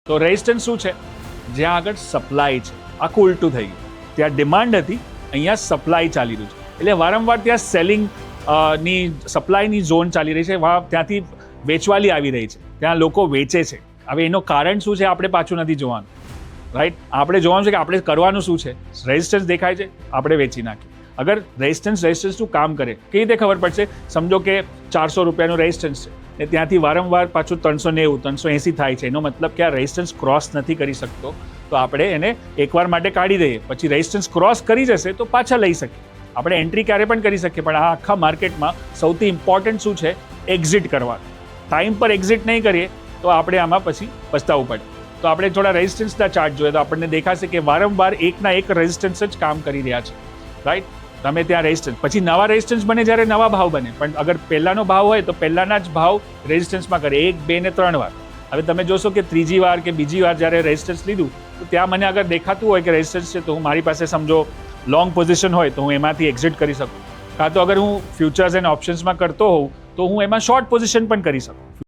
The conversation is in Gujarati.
તો રેઝિસ્ટન્સ શું છે? જ્યાં આગળ સપ્લાય છે, આખું ઉલટું થઈ ગયું. ત્યાં ડિમાન્ડ હતી, અહીંયા સપ્લાય ચાલી રહ્યું છે. એટલે વારંવાર ત્યાં સેલિંગ ની સપ્લાયની ઝોન ચાલી રહી છે, ત્યાંથી વેચવાલી આવી રહી છે, ત્યાં લોકો વેચે છે. હવે એનું કારણ શું છે આપણે પાછું નથી જોવાનું, રાઈટ? આપણે જોવાનું છે કે આપણે કરવાનું શું છે. રેઝિસ્ટન્સ દેખાય છે, આપણે વેચી નાખીએ. અગર રેઝિસ્ટન્સનું કામ કરે, કેવી રીતે ખબર પડશે? સમજો કે 400 રૂપિયાનું રેઝિસ્ટન્સ છે ને ત્યાંથી વારંવાર પાછું 390 380 થાય છે. એનો મતલબ કે આ રેઝિસ્ટન્સ ક્રોસ નથી કરી શકતો, તો આપણે એને એકવાર માટે કાઢી દઈએ, પછી રેઝિસ્ટન્સ ક્રોસ કરી જશે તો પાછા લઈ શકીએ. આપણે એન્ટ્રી ક્યારે પણ કરી શકીએ, પણ આ આખા માર્કેટમાં સૌથી ઇમ્પોર્ટન્ટ શું છે? એક્ઝિટ કરવાનું. ટાઈમ પર એક્ઝિટ નહીં કરીએ તો આપણે આમાં પછી પસ્તાવું પડે. તો આપણે થોડા રેઝિસ્ટન્સના ચાર્ટ જોઈએ તો આપણને દેખાશે કે વારંવાર એકના એક રેઝિસ્ટન્સ જ કામ કરી રહ્યા છે, રાઈટ? તમે ત્યાં રેઝિસ્ટન્સ, પછી નવા રેઝિસ્ટન્સ બને જ્યારે નવા ભાવ બને, પણ અગર પહેલાનો ભાવ હોય તો પહેલાના જ ભાવ રેઝિસ્ટન્સમાં કરે 1, 2 ને 3 વાર. હવે તમે જોશો કે ત્રીજી વાર કે બીજી વાર જ્યારે રેઝિસ્ટન્સ લીધું તો ત્યાં મને અગર દેખાતું હોય કે રેઝિસ્ટન્સ છે, તો હું મારી પાસે સમજો લોંગ પોઝિશન હોય તો હું એમાંથી એક્ઝિટ કરી શકું, કાં તો અગર હું ફ્યુચર્સ એન્ડ ઓપ્શન્સમાં કરતો હોઉં તો હું એમાં શોર્ટ પોઝિશન પણ કરી શકું.